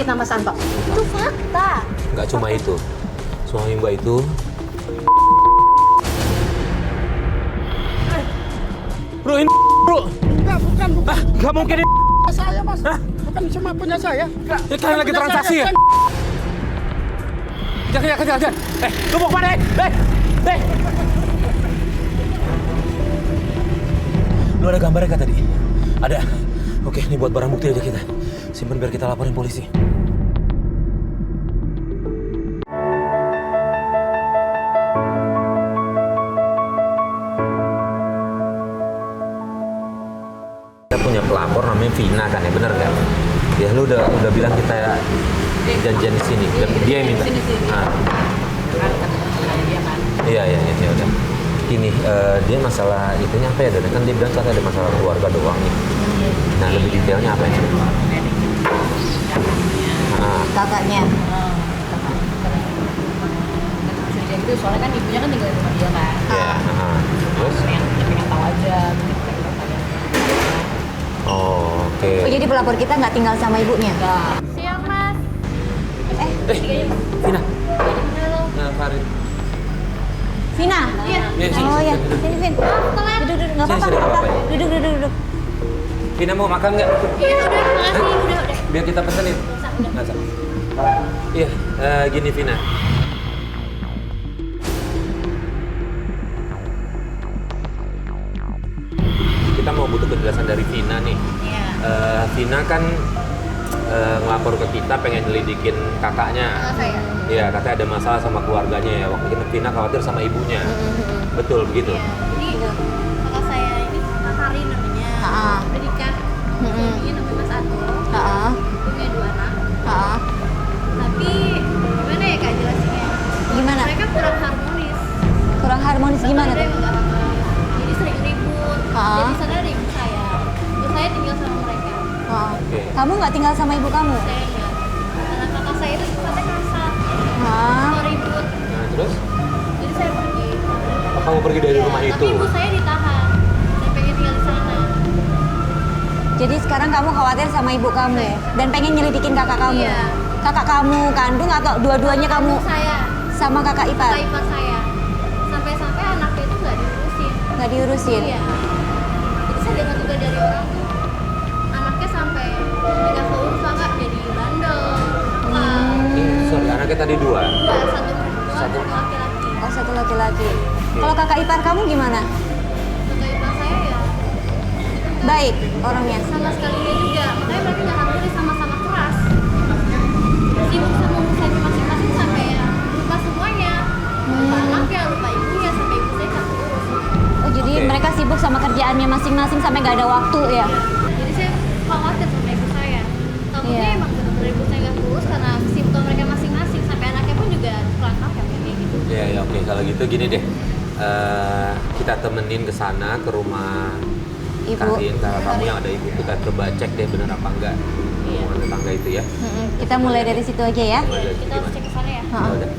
sedikit nama Santo. Itu fakta. Nggak cuma itu. Suami Mbak itu Bro, ini bro. Enggak, bukan. Ah, nggak mungkin ini. Saya, Mas. Hah? Bukan cuma punya saya. Enggak. Ini kalian lagi transaksi ya? Kejar. Lu mau kemana? Lu ada gambarnya kah tadi? Ada. Oke, ini buat barang bukti aja kita. Simpen biar kita laporin polisi. Kita punya pelapor namanya Vina kan ya, bener kan? Ya lu udah bilang kita janjian di sini. Dia yang minta. Nah. Iya, udah. Gini, dia masalah itunya apa ya? Dan kan dia bilang katanya ada masalah keluarga doang nih. Nah, lebih detailnya apa ya? Kakaknya. Itu soalnya kan ibunya kan tinggal di rumah dia kan. Iya. Terus? Pengen tahu aja. Oh, oke. Oh, jadi pelapor kita nggak tinggal sama ibunya? Siang, Mas. Vina. Nah, Farid. Vina? Iya. Oh ya, sini Vin. Duduk, nggak apa-apa. Sini, nggak apa-apa ya. Duduk. Vina mau makan nggak? Iya, udah, makasih. Udah. Biar kita pesenin. Nggak usah. Iya, gini Vina. Kita mau butuh penjelasan dari Vina nih. Iya. Vina kan ngelapor ke kita pengen nyelidikin kakaknya. Saya. Iya, katanya ada masalah sama keluarganya ya. Waktu itu Vina khawatir sama ibunya. Betul begitu. Jadi kakak saya ini Kak Karin namanya. Udah nikah. Suaminya namanya Mas Anto. Punya 2 anak. Tapi gimana ya Kak jelasinnya? Gimana? Mereka kurang harmonis. Kurang harmonis gimana Ada tuh? yang nggak harmonis. Jadi sering ribut. Jadi sana ada ibu saya. Ibu saya tinggal sama mereka. Oke. Kamu nggak tinggal sama ibu kamu? Saya enggak. Karena kakak saya itu sifatnya kasar. Hah? Suka ribut. Nah, terus? Jadi saya pergi. Apa kamu pergi dari rumah Tapi itu? ibu saya ditahan. Saya pengen tinggal di sana. Jadi sekarang kamu khawatir sama ibu kamu dan pengen nyelidikin kakak kamu? Iya. Kakak kamu kandung atau dua-duanya kamu Saya. sama kakak ipar? Kakak ipar saya. Sampai-sampai anaknya itu nggak diurusin. Nggak diurusin? Iya. Jadi saya dengar juga dari orang tuh. Anaknya sampai nggak keurus nggak jadi bandel. Sorry, anaknya tadi 2. Enggak, satu perempuan, Satu. satu laki-laki. Oh, satu laki-laki. Kalau kakak ipar kamu gimana? Kakak ipar saya ya Baik orangnya? sama sekali dia juga. Makanya mereka nggak harmonis, sama-sama keras. Sibuk sama urusannya masing-masing sampai ya lupa semuanya. Lupa anaknya, lupa ibunya, sampai ibu saya tak urus. Oh, jadi Oke. mereka sibuk sama kerjaannya masing-masing sampai nggak ada waktu ya? Jadi saya khawatir sama ibu saya. Takutnya Iya. emang benar-benar ibu saya nggak urus karena simptom mereka masing-masing. Sampai anaknya pun juga kelangkap ya kayak gitu. Ya, oke. Kalau gitu gini deh. Kita temenin ke sana ke rumah Ibu. Karin, kakak kamu yang ada ibu, kita coba cek deh bener apa enggak hubungan tetangga itu ya. Kita mulai dari situ aja ya. Kita harus cek ke sana ya. Ya udah.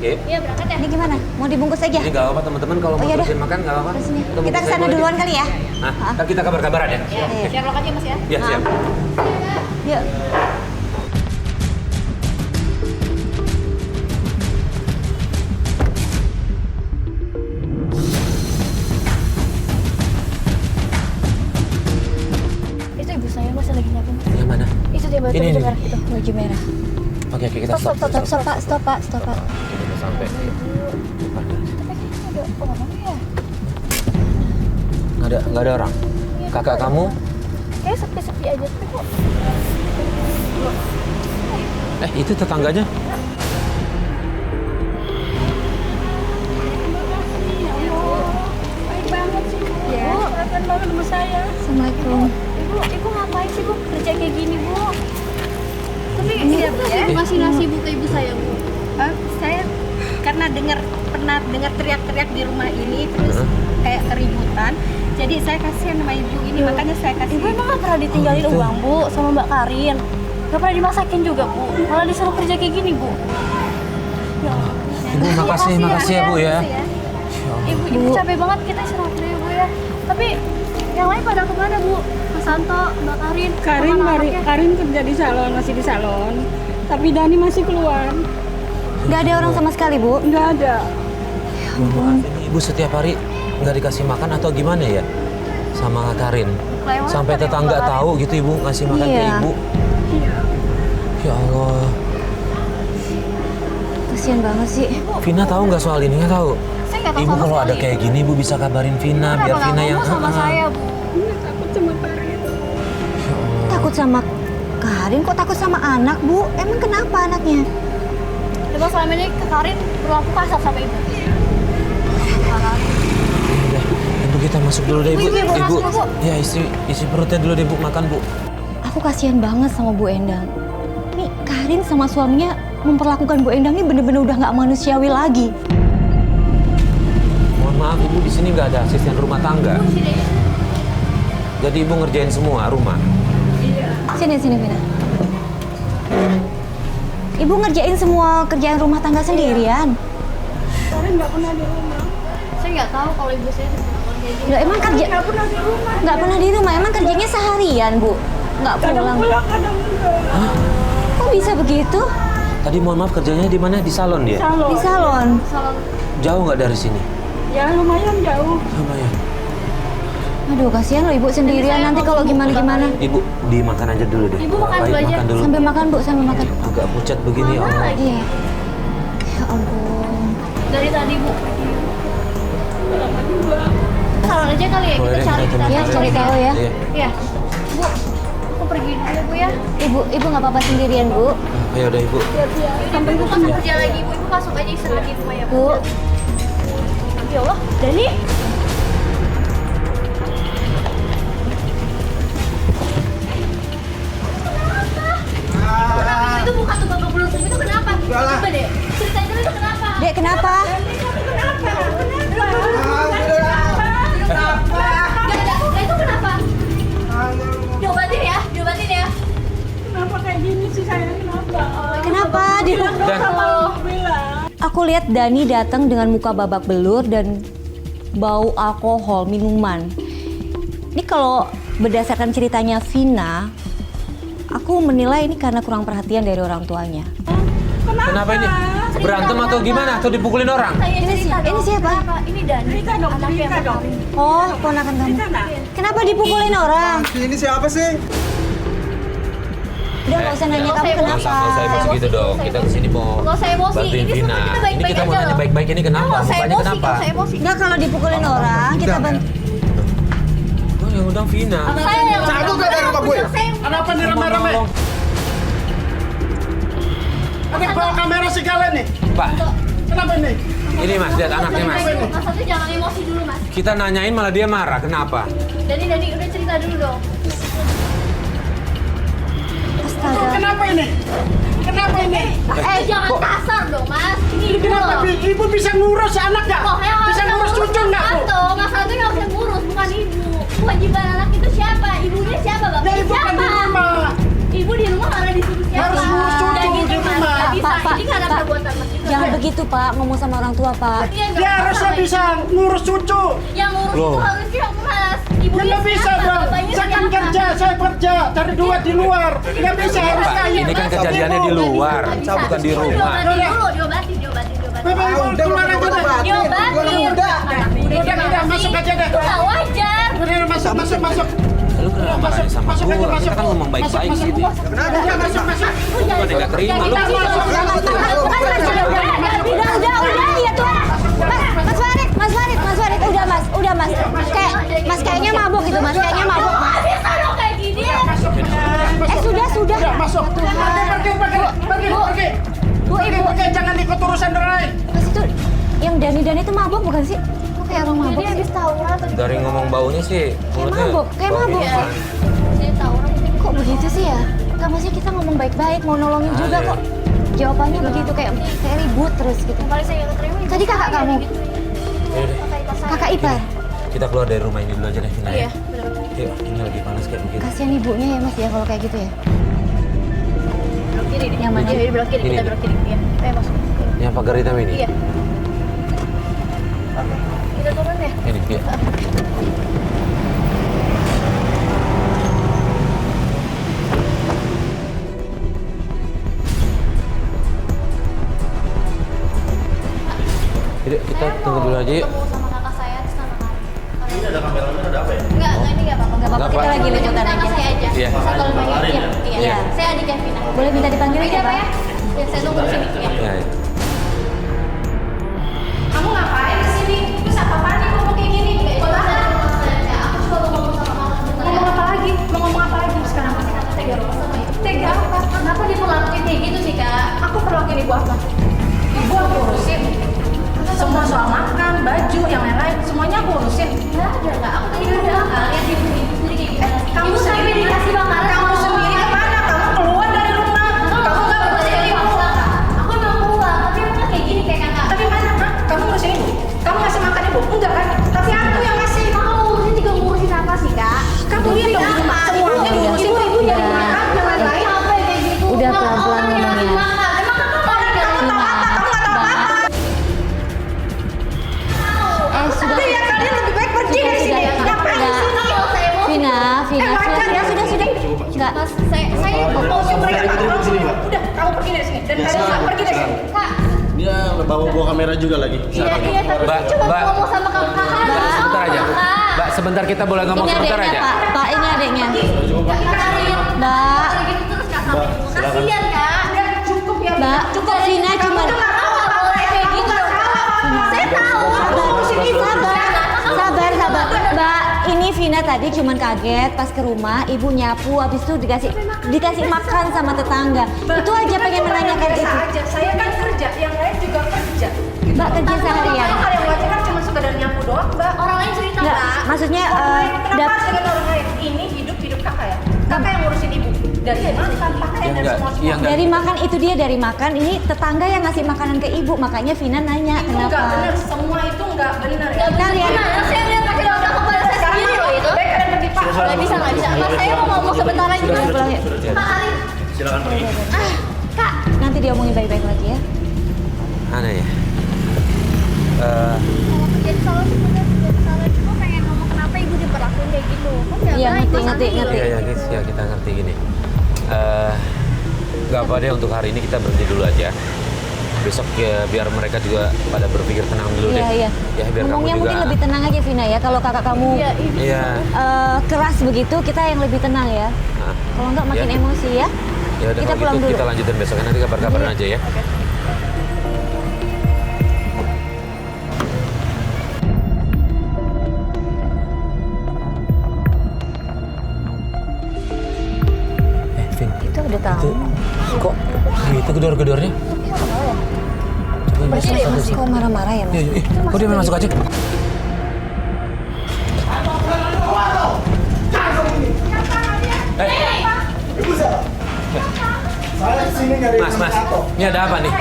Oke. Iya berangkat ya. Ini gimana? Mau dibungkus aja? Ini nggak apa-apa teman-teman kalau Oh, mau iya terusin dah. makan nggak apa-apa. Terus nih, Kita kita bungkus kesana aja duluan aja. kali ya? Nah, ntar kita kabar-kabaran ya. Iya. Share lokasinya Mas ya. Ya, siap. Yuk. Itu ibu saya masih lagi nyiapin. Yang mana? Itu dia baju Ini, ini. merah itu. Baju merah. Oke, kita Stop, Pak. Stop, Pak. Kita sampai. Tapi kayaknya ada orang ya. Nggak ada orang. Kakak kamu? Kayak sepi-sepi aja tapi kok. Itu tetangganya. Baik banget sih. Ya. Bu, perhatian banget sama saya. Assalamualaikum. Ibu ngapain sih Bu kerja kayak gini Bu? Tapi ini ngasih nasi Bu ke ibu saya Bu. Saya karena pernah dengar teriak-teriak di rumah ini terus kayak keributan, jadi saya kasihan sama ibu ini, makanya saya kasih. Ibu emang gak pernah ditinggalin gitu. uang Bu sama Mbak Karin? Gak pernah dimasakin juga Bu? Malah disuruh kerja kayak gini Bu? Ya Ibu, makasih ya Bu ya. Ibu capek banget, kita istirahat dulu ya Bu ya. Tapi yang lain pada kemana Bu? Mas Santo, Mbak Karin, Karin sama anak-anaknya? Karin kerja di salon, masih di salon. Tapi Dani masih keluar. Nggak ada orang sama sekali, Bu? Nggak ada. Ini ibu setiap hari nggak dikasih makan atau gimana ya sama Karin? Kelewatan Sampai ya, tetangga Mbak tahu gitu ibu ngasih makan ke Iya. ibu. Ya Allah. Kasian banget sih. Vina tahu nggak soal ini? Nggak tahu. Saya nggak tahu Ibu sama kalau ada sekali. kayak gini ibu bisa kabarin Vina Kenapa biar nggak Vina yang ngomong sama saya, Bu? Takut sama Karin. Takut sama Karin, kok takut sama anak, Bu? Emang kenapa anaknya? Coba selama ini ke Karin berlaku kasar sama ibu. Udah, ibu kita masuk dulu deh ibu. Ibu, Ibu, masuk, Bu. ya isi perutnya dulu deh bu, makan bu. Aku kasihan banget sama Bu Endang. Nih, Karin sama suaminya memperlakukan Bu Endang ini bener-bener udah nggak manusiawi lagi. Mohon maaf ibu, di sini nggak ada asisten rumah tangga. Jadi ibu ngerjain semua rumah. Sini, Vina. Ibu ngerjain semua kerjaan rumah tangga sendirian. Karin nggak pernah di rumah. Saya nggak tahu kalau ibu saya kayak gini. Loh, emang kerja Nggak pernah di rumah. nggak pernah di rumah? Emang kerjanya seharian, Bu? Nggak Kadang pulang? pulang, kadang enggak. Kok bisa begitu? Tadi mohon maaf kerjanya di mana? Di salon dia? Salon. Di salon. Salon. Jauh nggak dari sini? Ya lumayan jauh. Lumayan. Aduh, kasihan loh Ibu sendirian. Nanti kalau gimana-gimana. Ibu dimakan aja dulu deh. Ibu makan Baik, dulu aja. makan dulu. Sambil makan, Bu, sambil makan. Agak pucat begini ya Allah. Iya. Ya ampun. Dari tadi, Bu. Salon aja kali ya, Boleh kita deh, cari. kita Ya, cari tahu ya. Iya. Iya. Bu, aku pergi dulu ya, Bu ya. Ibu nggak apa-apa sendirian, Bu. Ayo udah ibu. Sampai ibu masuk kerja lagi, Bu. Ibu masuk aja istirahat di rumah ya, Bu. Bu, Ya Allah, Dani. Kenapa? Itu bukan tuh babak belur itu kenapa? Coba deh, ceritain dulu itu kenapa? Dek, kenapa? Gak, itu kenapa? Diobatin ya, diobatin ya. Kenapa kayak gini sih saya? Kenapa? Kenapa? Dan Aku lihat Dani datang dengan muka babak belur dan bau alkohol, minuman. Ini kalau berdasarkan ceritanya Vina, aku menilai ini karena kurang perhatian dari orang tuanya. kenapa ini? Berantem atau gimana? Atau dipukulin orang? Saya cerita Ini dong. siapa? Kenapa? Ini Dani, Cerita dong, anaknya cerita yang dong. kemarin. Oh, ponakan kamu. Kenapa dipukulin orang? Ini siapa sih? Udah nggak usah nanya Nggak kamu usah Nggak usah kenapa. emosi gitu dong. Kita kesini mau Nggak usah emosi, bantuin ini Vina. semua kita Ini baik-baik kita mau aja nanya loh. baik-baik ini kenapa? Nggak usah Mukanya emosi, kenapa? nggak usah emosi. Enggak, kalau dipukulin orang, kita bantu. Oh, yang undang Vina. Saya yang Cabut gak dari rumah gue? Kenapa nih rame-rame? Ada bawa kamera segala nih. Pak, Kenapa nih? ini mas, lihat anaknya mas. Mas Satu jangan emosi dulu, Mas. Kita nanyain malah dia marah. Kenapa? Dani, udah cerita dulu dong. Astaga. Kenapa ini? Kenapa ini? Jangan kasar dong, Mas. Ini ibu Kenapa loh. ibu bisa ngurus anak gak? Oh, yang Bisa harus ngurus cucu nggak bu? Mas Satu yang harus ngurus, bukan ibu. Kewajiban anak itu siapa? Ibunya siapa, Bapak? Ya ibu kan di rumah. Ibu di rumah karena disuruh siapa? Harus ngurus cucu Udah gitu, di Mas. rumah. Nggak bisa. Pak, Ini karena Pak. perbuatan Mas juga. Jangan begitu, Pak. Ngomong sama orang tua, Pak. Iya, nggak Dia apa-apa, harusnya Mas. bisa ngurus cucu. Yang ngurus Loh. itu harusnya Mas. Ya Ibunya nggak bisa siapa? dong. Bapaknya Saya kan siapa? kerja, saya kerja, cari duit di luar. Nggak bisa harus Pak, kayak ini kan Mas. kejadiannya di Ibu. luar, Bisa. bukan di rumah. Diobatin dulu, diobatin. Bapak ibu keluar aja deh. Diobatin. Udah masuk aja deh. Itu nggak wajar. Udah masuk. Lu kenapa marahnya sama Masuk gua? aja, masuk. Kita kan ngomong baik-baik Masuk, sini. Udah masuk. Bukan yang nggak terima. Lu Udah, iya tuh. Mas Farid, udah mas. Kayaknya mabuk gitu, Mas. Kayaknya mabuk. Nggak bisa dong kayak gini. Sudah. Masuk. Pergi. Bu, Ibu. Pergi, jangan ikut urusan orang lain. Mas itu yang Dani itu mabuk bukan sih? Kok kayak orang mabuk Jadi sih? habis tawuran atau dari ngomong baunya sih, mulutnya kayak bau mabuk. minuman. Saya tawuran mungkin Kok begitu sih ya? Gak maksudnya kita ngomong baik-baik, mau nolongin juga iya. kok. Jawabannya begitu kayak ribut terus gitu. yang paling saya nggak terima. Tadi kakak kamu, Yaudah, kakak ipar. kita keluar dari rumah ini dulu aja deh, Vina ya. Iya, benar. Yuk, ini lagi panas kayak begini. Kasihan ibunya ya Mas ya kalau kayak gitu ya. Belok kiri deh. Yang mana? Iya, belok kiri. Ini. Kita belok kiri. Iya. Masuk. Yang pagar hitam ini? Iya. Kita turun ya. Ini, iya. Jadi kita tunggu dulu aja yuk. Ketemu sama kakak saya terus nama Karin. Ini ada kameramen ada apa ya? Enggak, ini enggak apa-apa. Nggak apa-apa, kita Nggak, lagi Ini liputan kakak aja. saya aja. Iya. Satu lemari. Iya. Iya. Saya adiknya Vina. Boleh minta dipanggil Panggil ya, apa Pak? ya? Ya, saya tunggu di sini. Ya. Iya. Kamu ngapain di sini? Terus apa-apaan nih ngomong kayak gini? Gak ikut Saya apa? rumah saya, Kak. Aku cuma mau ngomong sama mama sebentar. Ngomong apa lagi? Mau ngomong apa lagi sekarang? Tega rumah sama ibu. Tega apa? Kenapa diperlakuin kayak gitu sih, Kak? Aku perlakuin ibu apa? Ibu aku urusin. Semua soal makan, baju, yang lain-lain, semuanya aku urusin. Enggak ada, Kak. Aku tadi udah makan. Lihat ibu sendiri kayak gimana. Kamu Ibu sampai sendiri dikasih makanan. Kamu sama sendiri mama. kemana? Kamu keluar dari rumah. Kamu nggak ngurusin ibu. Aku emang pulang, tapi emang kayak gini kayak kakak. Tapi mana? Hah? Kamu ngurusin ibu? Kamu ngasih makan ibu? Enggak kan? Tapi aku yang ngasih. Kamu ngurusin juga ngurusin apa sih, Kak? Kamu lihat dong di rumah semuanya ngurusin ibu yang makan, yang lain-lain. Apa kayak gitu? Udah Nah, pelan-pelan orang yang ngomongnya. lagi makan. Emang kakak makan gak? Kamu tahu apa? Kamu nggak tahu apa? Sudah. Udah ya, kalian lebih baik pergi dari sini. Ngapain di sini? Kalau saya mau Vina, sudah. Enggak. Mas, saya Mau mau mereka udah, kamu pergi dari sini. Dan kalian nggak pergi dari sini. Kak, Dia bawa kamera juga lagi. iya, tapi Mbak, cuma Mbak. ngomong sama kamu. Kakak harus Sebentar aja. Kak. Mbak, sebentar kita boleh ngomong Ini sebentar adiknya, aja. Pak. Pak, ini adiknya. Kak, Mbak. gitu terus Kak sampai kasihan, Kak. Udah cukup ya. Mbak, Cukup. Vina Kamu cuma tuh nggak tahu apa-apa ya. Kayak gitu. Saya tahu. Kamu ngurusin ibu. Sabar. Mbak, ini Vina tadi cuman kaget pas ke rumah, ibu nyapu, habis itu dikasih makan sama tetangga. Itu aja pengen menanyakan itu. Aja. Saya kan kerja, yang lain juga kerja. Mbak kerja seharian. Hal yang wajar kan cuma sekedar nyapu doang, Mbak. Orang lain cerita, Enggak, Kak. maksudnya Orang lain, kenapa dap- harus dengan orang lain? Ini hidup kakak ya. Kakak yang ngurusin ibu. Dari makan, pakaian dan Enggak, semua. iya enggak. dari makan itu dia dari makan, ini tetangga yang ngasih makanan ke ibu, makanya Vina nanya Itu nggak benar, kenapa. semua itu nggak benar ya. Kita lihat. Gimana? Saya lihat pakai udah kepada saya sendiri loh itu. Baik kalian pergi Pak. Nggak bisa. Mas, saya mau ngomong sebentar aja. Sudah, pulang yuk. Pak Karin. Silakan pergi. Kak, Nanti dia omongin baik-baik lagi ya. Aneh ya. jadi kalau sebenarnya salah cuma pengen ngomong kenapa ibu diperlakuin kayak gitu. Kan nggak Iya, baik, ngerti. Iya guys, ya kita ngerti gini. Gak apa deh untuk hari ini kita berhenti dulu aja. Besok ya biar mereka juga pada berpikir tenang dulu deh. Iya. Ya biar Ngomongnya kamu juga. mungkin lebih tenang aja Vina ya. Kalau kakak kamu Iya, ibu. Iya. keras begitu, kita yang lebih tenang ya. Nah, Kalau enggak makin Ya. emosi ya. ya udah Kita kalau pulang gitu dulu. kita lanjutin besok. Nanti kabar-kabaran aja ya. Vin, Itu ada tamu. kok gitu gedor-gedornya? Coba Berarti dia masih kok marah-marah ya mas? Kok dia main masuk aja? Ibu siapa? Saya kesini nyari Mas, Anto. ini ada apa nih?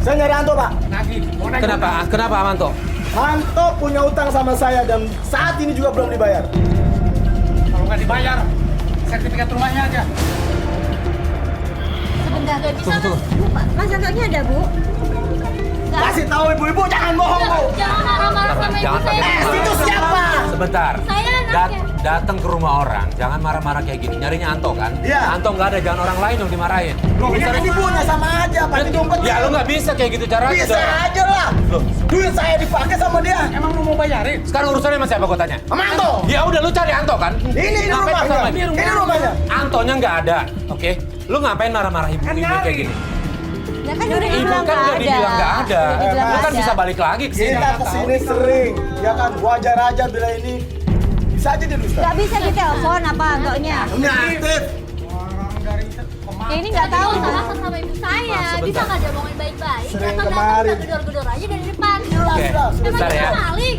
Saya nyari Anto, Pak. Kenapa Amanto? Anto punya utang sama saya dan saat ini juga belum dibayar. Kalau nggak dibayar, sertifikat rumahnya aja. Sebentar, nggak bisa. Tunggu. Mas kakaknya ada bu? Kasih tahu ibu-ibu jangan bohong, Bu. Jangan marah-marah sama ibu Jangan saya. pakai- Itu siapa? Sebentar. Saya anaknya. Datang ke rumah orang, jangan marah-marah kayak gini. Nyarinya Anto kan? Iya. Anto nggak ada, jangan orang lain yang dimarahin. Loh, ini kan ibunya sama aja, pasti dompet. Ya lu nggak bisa kayak gitu caranya. Bisa aja lah. Loh, Duit saya dipakai sama dia. Emang lu mau bayarin? sekarang urusannya sama siapa gue tanya? Sama Anto. Ya udah lu cari Anto kan? Ini Ngapain rumahnya. sama Ini rumahnya. Antonya nggak ada, oke? Lu ngapain marah-marah ibu-ibu kayak gini? Ya kan udah Ibu dibilang kan nggak udah dibilang nggak ada. Udah dibilang Lu nggak kan ada. bisa balik lagi ke sini. Kita kesini sering, ya kan? Wajar aja bila ini bisa aja dia dusta. Nggak bisa ditelepon apa enggaknya? Ini aktif. Orang dari kemarin. Ya ini nggak tahu. Tahu salah sama ibu saya. Mas, Bisa sebentar. nggak dia ngomongin baik-baik? Sering Datang-datang kemarin. udah gedor-gedor aja dari depan. Oke, Sudah. bentar ya. Maling.